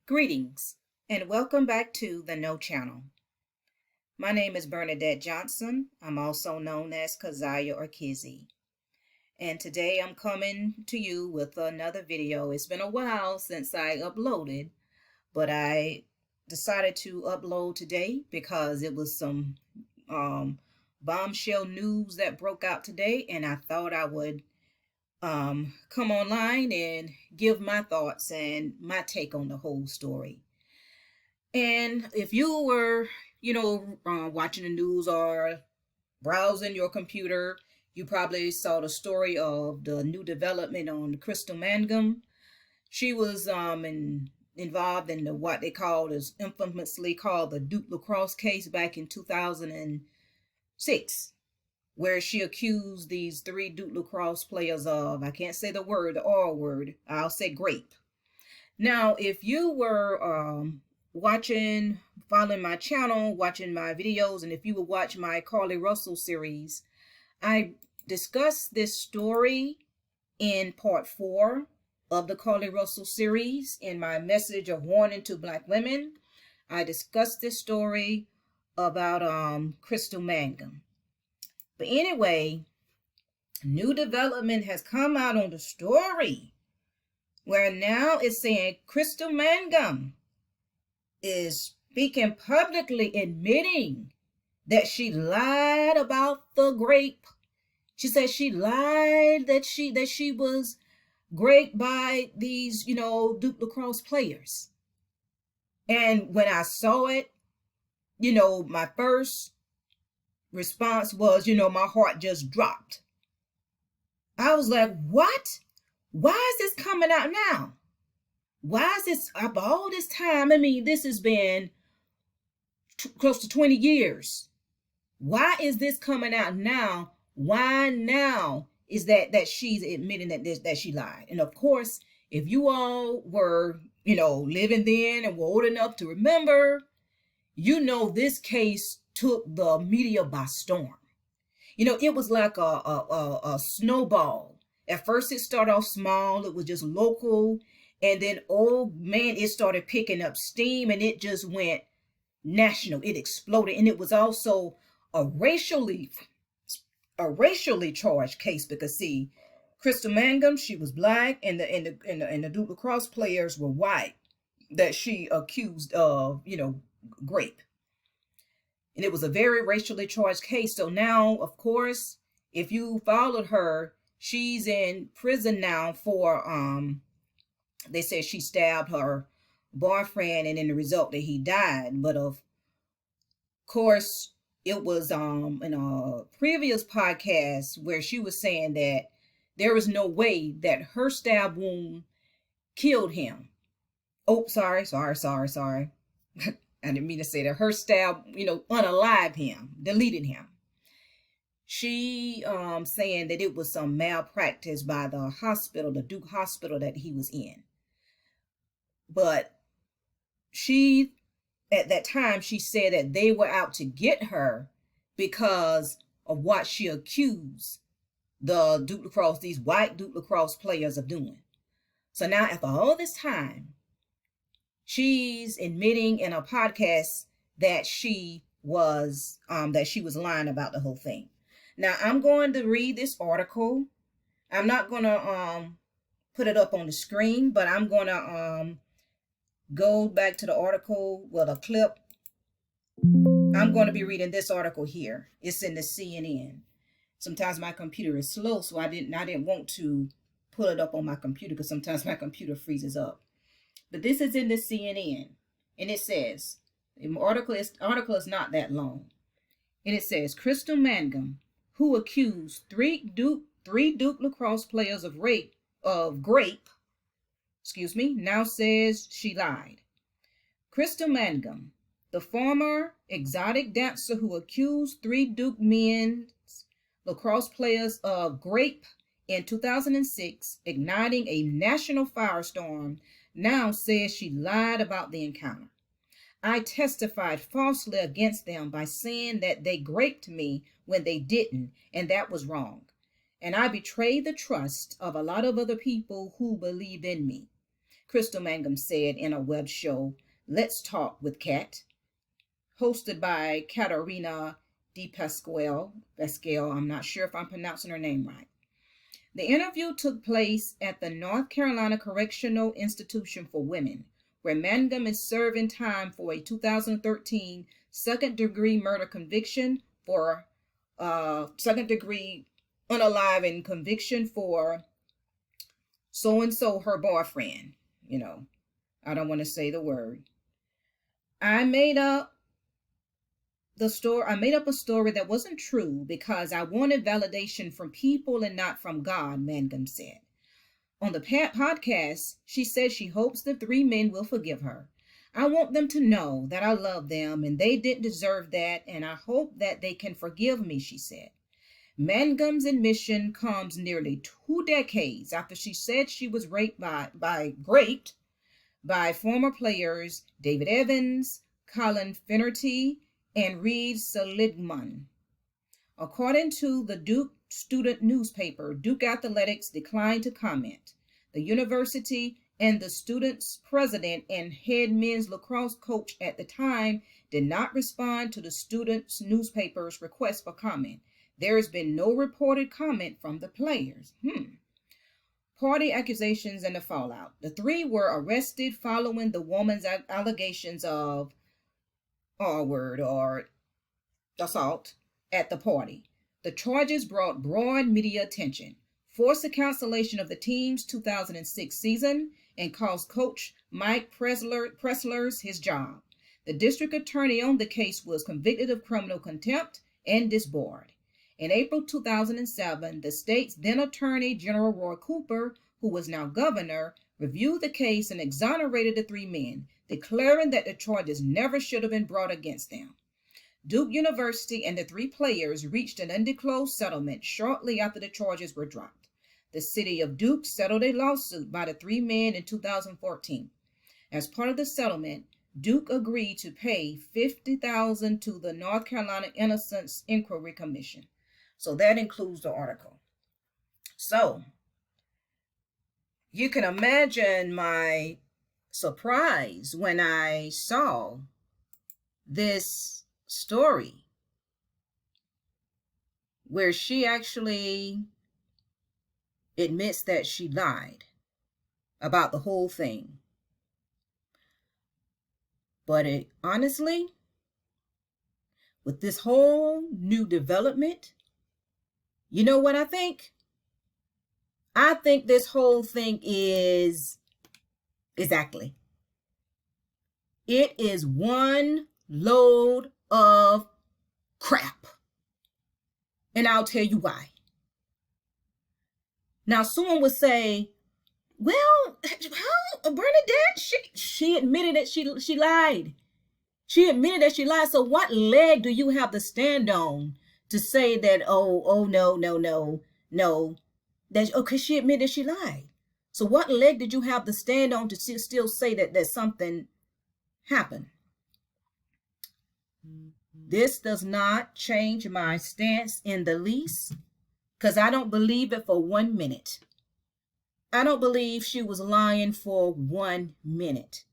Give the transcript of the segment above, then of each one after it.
Greetings and welcome back to the No Channel. My name is Bernadette Johnson. I'm also known as Keziah or Kizzy. And today I'm coming to you with another video. It's been a while since I uploaded, but I decided to upload today because it was some bombshell news that broke out today, and I thought I would come online and give my thoughts and my take on the whole story. And if you were, watching the news or browsing your computer, you probably saw the story of the new development on Crystal Mangum. She was involved in what they called, is infamously called the Duke Lacrosse case back in 2006, where she accused these three Duke lacrosse players of, I can't say the word, the R word, I'll say grape. Now, if you were following my channel, watching my videos, and if you would watch my Carly Russell series, I discussed this story in part 4 of the Carly Russell series in my message of warning to Black women. I discussed this story about Crystal Mangum. But anyway, new development has come out on the story where now it's saying Crystal Mangum is speaking publicly, admitting that she lied about the grape. She said she lied that she was graped by these, Duke lacrosse players. And when I saw it, my first response was, my heart just dropped. I was like, what? Why is this coming out now? Why is this after all this time? I mean, this has been close to 20 years. Why is this coming out now? Why now is that she's admitting that she lied? And of course, if you all were, living then and were old enough to remember, this case took the media by storm. It was like a snowball. At first it started off small, it was just local, and then it started picking up steam and it just went national. It exploded, and it was also a racially charged case because see, Crystal Mangum, she was Black, and the Duke lacrosse players were white that she accused of, grape. And it was a very racially charged case. So now, of course, if you followed her, she's in prison now for, they said she stabbed her boyfriend, and in the result that he died. But of course, it was in a previous podcast where she was saying that there is no way that her stab wound killed him. Oh, sorry. I didn't mean to say that. Her stab, unalived him, deleted him. She saying that it was some malpractice by the hospital, the Duke hospital that he was in. But she, at that time, she said that they were out to get her because of what she accused the Duke lacrosse, these white Duke lacrosse players of doing. So now after all this time, she's admitting in a podcast that she was lying about the whole thing. Now I'm going to read this article. I'm not going to put it up on the screen, but I'm going to go back to the article with a clip. I'm going to be reading this article here. It's in the CNN. Sometimes my computer is slow, so I didn't want to put it up on my computer because sometimes my computer freezes up. But this is in the CNN, and it says, the article is not that long, and it says, Crystal Mangum, who accused three Duke lacrosse players of grape, now says she lied. Crystal Mangum, the former exotic dancer who accused three Duke men's lacrosse players of grape in 2006, igniting a national firestorm, now says she lied about the encounter. I testified falsely against them by saying that they graped me when they didn't, and that was wrong. And I betrayed the trust of a lot of other people who believed in me. Crystal Mangum said in a web show, Let's Talk with Kat, hosted by Katarina De Pasquale. I'm not sure if I'm pronouncing her name right. The interview took place at the North Carolina Correctional Institution for Women, where Mangum is serving time for a 2013 second-degree murder conviction for second-degree unaliving conviction for so-and-so, her boyfriend. I don't want to say the word. I made up a story that wasn't true because I wanted validation from people and not from God, Mangum said. On the podcast, she said she hopes the three men will forgive her. I want them to know that I love them and they didn't deserve that, and I hope that they can forgive me, she said. Mangum's admission comes nearly 2 decades after she said she was raped by former players David Evans, Colin Finnerty, and Reed Seligman. According to the Duke student newspaper, Duke Athletics declined to comment. The university and the student's president and head men's lacrosse coach at the time did not respond to the student's newspaper's request for comment. There has been no reported comment from the players. Party accusations and the fallout. The three were arrested following the woman's allegations of R-word or assault at the party. The charges brought broad media attention, forced the cancellation of the team's 2006 season, and cost coach Mike Pressler's his job. The district attorney on the case was convicted of criminal contempt and disbarred. In April 2007, the state's then Attorney General Roy Cooper, who was now governor, reviewed the case and exonerated the three men, declaring that the charges never should have been brought against them. Duke University and the three players reached an undisclosed settlement shortly after the charges were dropped. The city of Duke settled a lawsuit by the three men in 2014. As part of the settlement, Duke agreed to pay $50,000 to the North Carolina Innocence Inquiry Commission. So that includes the article. So you can imagine my surprise when I saw this story where she actually admits that she lied about the whole thing. But honestly, with this whole new development, you know what I think? I think this whole thing is exactly. It is one load of crap. And I'll tell you why. Now, someone would say, well, how Bernadette, she admitted that she lied. She admitted that she lied. So what leg do you have to stand on to say that, no, because she admitted she lied. So what leg did you have to stand on to still say that something happened? This does not change my stance in the least, because I don't believe it for 1 minute. I don't believe she was lying for 1 minute.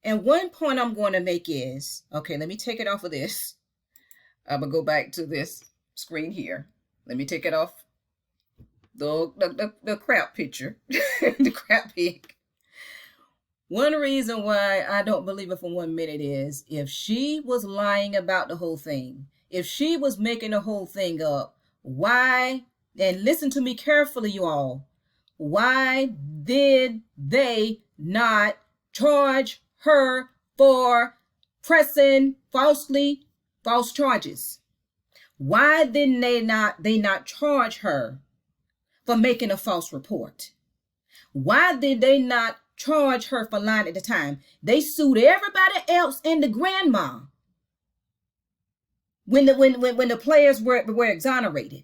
And one point I'm going to make is, okay, let me take it off of this. I'm going to go back to this screen here. Let me take it off the crap picture, the crap pic. One reason why I don't believe it for 1 minute is if she was lying about the whole thing, if she was making the whole thing up, why, and listen to me carefully, you all, why did they not charge her for pressing false charges? Why didn't they not charge her for making a false report? Why did they not charge her for lying at the time? They sued everybody else and the grandma when the players were exonerated.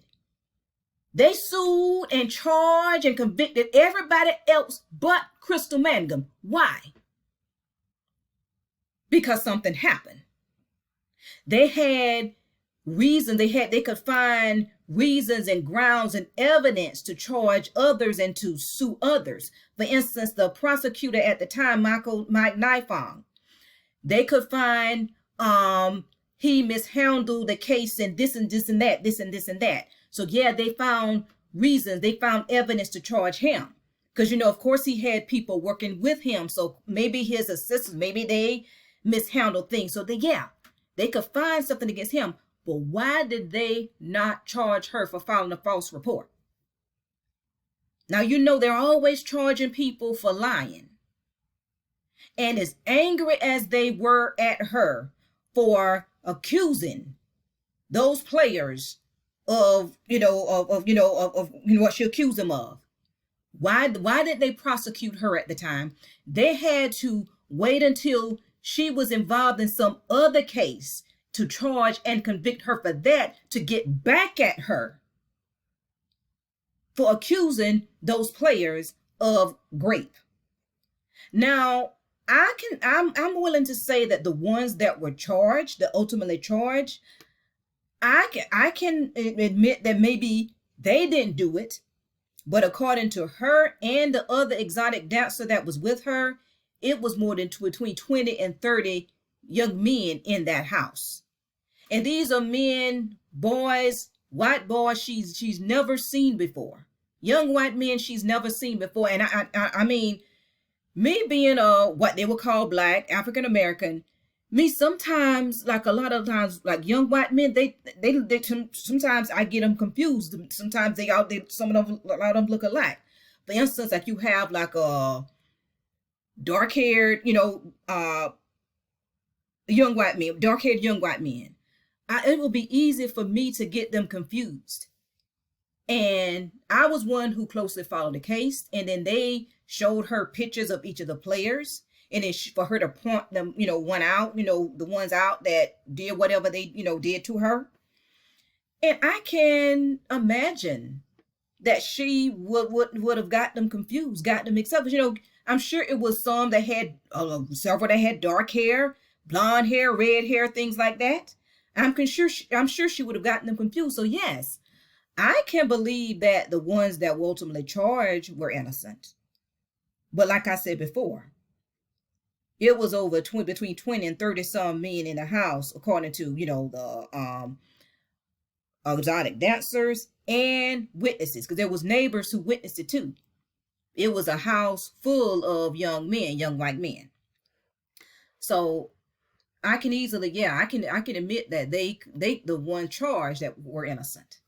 They sued and charged and convicted everybody else but Crystal Mangum. Why? Because something happened. They had reason, they could find reasons and grounds and evidence to charge others and to sue others. For instance, the prosecutor at the time, Mike Nifong, they could find he mishandled the case and this and this and that, this and this and that. So yeah, they found reasons, they found evidence to charge him. Because, of course, he had people working with him. So maybe his assistants, maybe they mishandled things. So they could find something against him. But why did they not charge her for filing a false report? Now, they're always charging people for lying. And as angry as they were at her for accusing those players of what she accused them of, why did they prosecute her at the time? They had to wait until she was involved in some other case to charge and convict her for that, to get back at her for accusing those players of rape. Now, I'm willing to say that the ones that were charged, that ultimately charged, I can admit that maybe they didn't do it. But according to her and the other exotic dancer that was with her, it was more than between 20 and 30 young men in that house. And these are men, boys, white boys she's never seen before. Young white men she's never seen before. And I mean, me being what they would call Black, African American, me sometimes, like a lot of times, like young white men, they sometimes I get them confused. Sometimes a lot of them look alike. For instance, like you have like a dark-haired, young white men, dark-haired young white men. It will be easy for me to get them confused. And I was one who closely followed the case, and then they showed her pictures of each of the players. And it's for her to point them, one out, the ones out that did whatever they, did to her. And I can imagine that she would have got them confused, got them mixed up. But, I'm sure it was some that had, several that had dark hair, blonde hair, red hair, things like that. I'm sure she would have gotten them confused. So yes, I can believe that the ones that were ultimately charged were innocent. But like I said before, it was over between 20 and 30 some men in the house, according to, the exotic dancers and witnesses, because there was neighbors who witnessed it too. It was a house full of young men, young white men. So I can easily, I can admit that they the one charged that were innocent.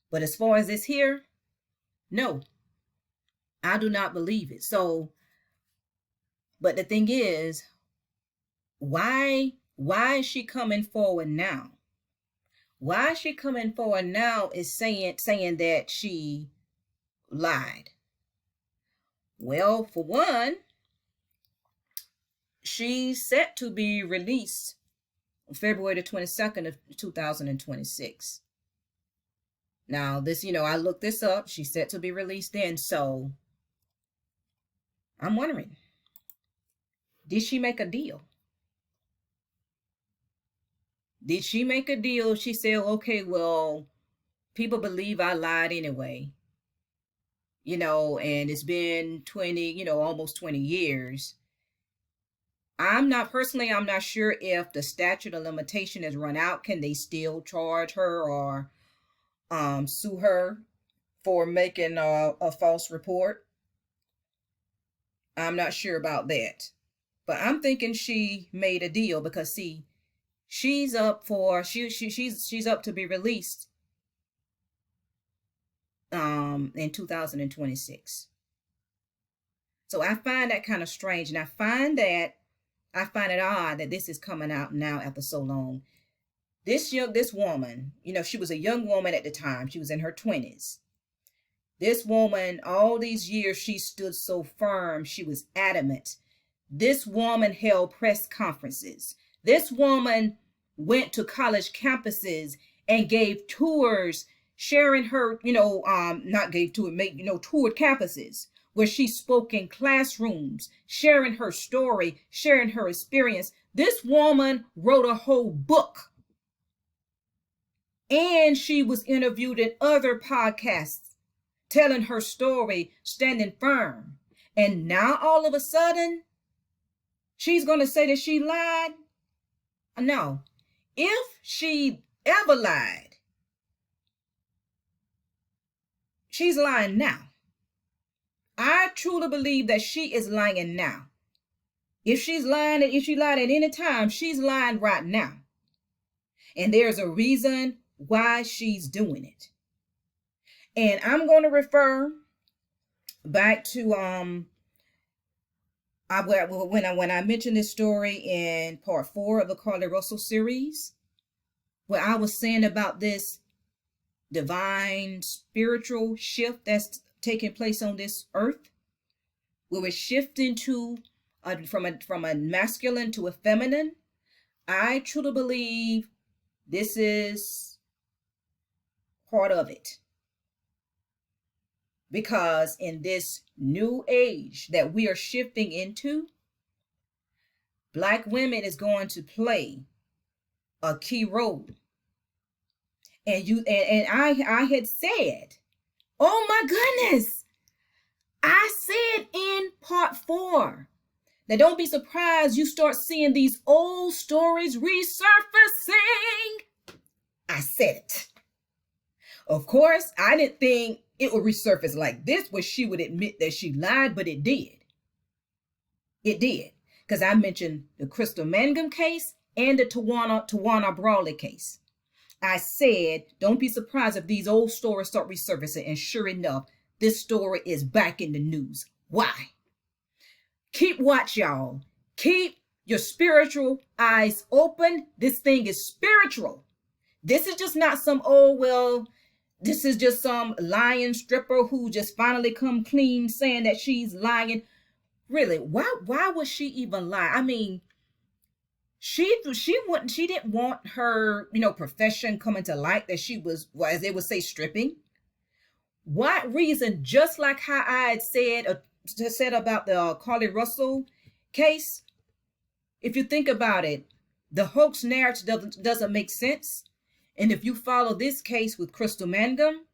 But as far as this here, no, I do not believe it. So, but the thing is, why is she coming forward now? Why is she coming forward now is saying that she lied? Well, for one, she's set to be released on February the 22nd of 2026. Now, this, I looked this up. She's set to be released then. So I'm wondering, did she make a deal? Did she make a deal? She said, okay, well, people believe I lied anyway. And it's been 20, almost 20 years. I'm not sure if the statute of limitation has run out. Can they still charge her or sue her for making a false report? I'm not sure about that. But I'm thinking she made a deal because, see, she's up to be released in 2026. So I find that kind of strange, and I find it odd that this is coming out now after so long. This woman, she was a young woman at the time. She was in her 20s. This woman, all these years, she stood so firm. She was adamant. This woman held press conferences. This woman went to college campuses and gave tours, sharing her, toured campuses where she spoke in classrooms, sharing her story, sharing her experience. This woman wrote a whole book. And she was interviewed in other podcasts, telling her story, standing firm. And now all of a sudden, she's going to say that she lied? No. If she ever lied, she's lying now. I truly believe that she is lying now. If she lied at any time, she's lying right now. And there's a reason why she's doing it. And I'm going to refer back to when I mentioned this story in part 4 of the Carly Russell series, where I was saying about this divine spiritual shift that's taking place on this earth, where we're shifting to from a masculine to a feminine. I truly believe this is part of it. Because in this new age that we are shifting into, Black women is going to play a key role. And I had said, oh my goodness, I said in part 4, now don't be surprised you start seeing these old stories resurfacing. I said it. Of course, I didn't think it would resurface like this, where she would admit that she lied, but it did. It did. Because I mentioned the Crystal Mangum case and the Tawana Brawley case. I said, don't be surprised if these old stories start resurfacing. And sure enough, this story is back in the news. Why? Keep watch, y'all. Keep your spiritual eyes open. This thing is spiritual. This is just not some, oh, well, this is just some lying stripper who just finally come clean saying that she's lying. Really, why would she even lie? I mean, she didn't want her, profession coming to light, that she was, well, as they would say, stripping. What reason? Just like how I had said about the Carly Russell case, if you think about it, the hoax narrative doesn't make sense. And if you follow this case with Crystal Mangum,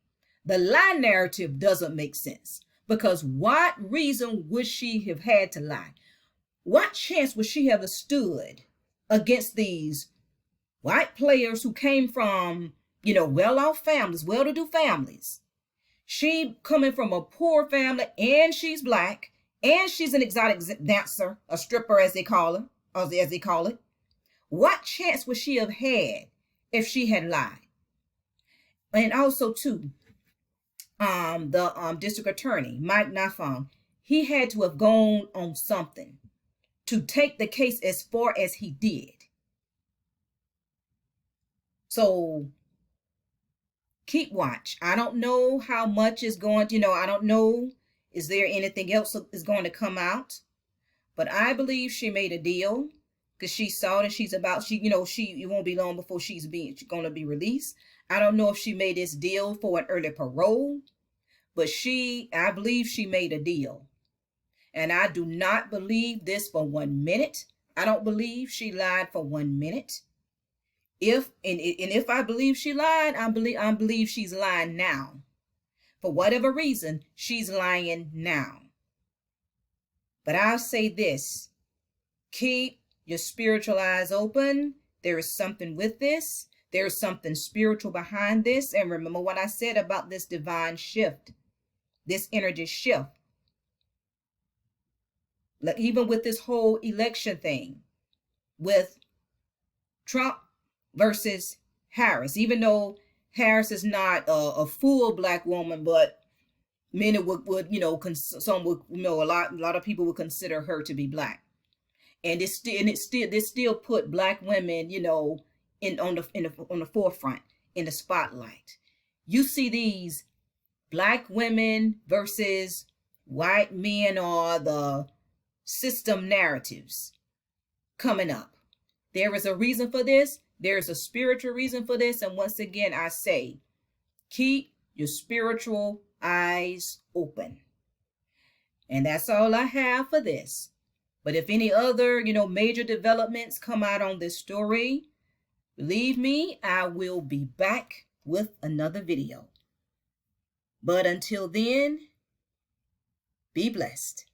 the lie narrative doesn't make sense. Because what reason would she have had to lie? What chance would she have stood against these white players who came from, well-off families, well-to-do families? She coming from a poor family, and she's Black, and she's an exotic dancer, a stripper as they call it. What chance would she have had if she had lied? And also too, the district attorney, Mike Nafong, he had to have gone on something to take the case as far as he did. So keep watch. I don't know how much is going, I don't know. Is there anything else is going to come out? But I believe she made a deal, because she saw that it won't be long before she's going to be released. I don't know if she made this deal for an early parole, but I believe she made a deal. And I do not believe this for 1 minute. I don't believe she lied for 1 minute. If I believe she lied, I believe she's lying now. For whatever reason, she's lying now. But I'll say this: keep your spiritual eyes open. There is something with this. There is something spiritual behind this. And remember what I said about this divine shift, this energy shift. Like even with this whole election thing, with Trump versus Harris, even though Harris is not a full Black woman, but many would some would, a lot of people would consider her to be Black. And this still put Black women, on the forefront, in the spotlight. You see these Black women versus white men, or the system narratives coming up. There is a reason for this. There is a spiritual reason for this. And once again, I say, keep your spiritual eyes open. And that's all I have for this. But if any other, major developments come out on this story, believe me, I will be back with another video. But until then, be blessed.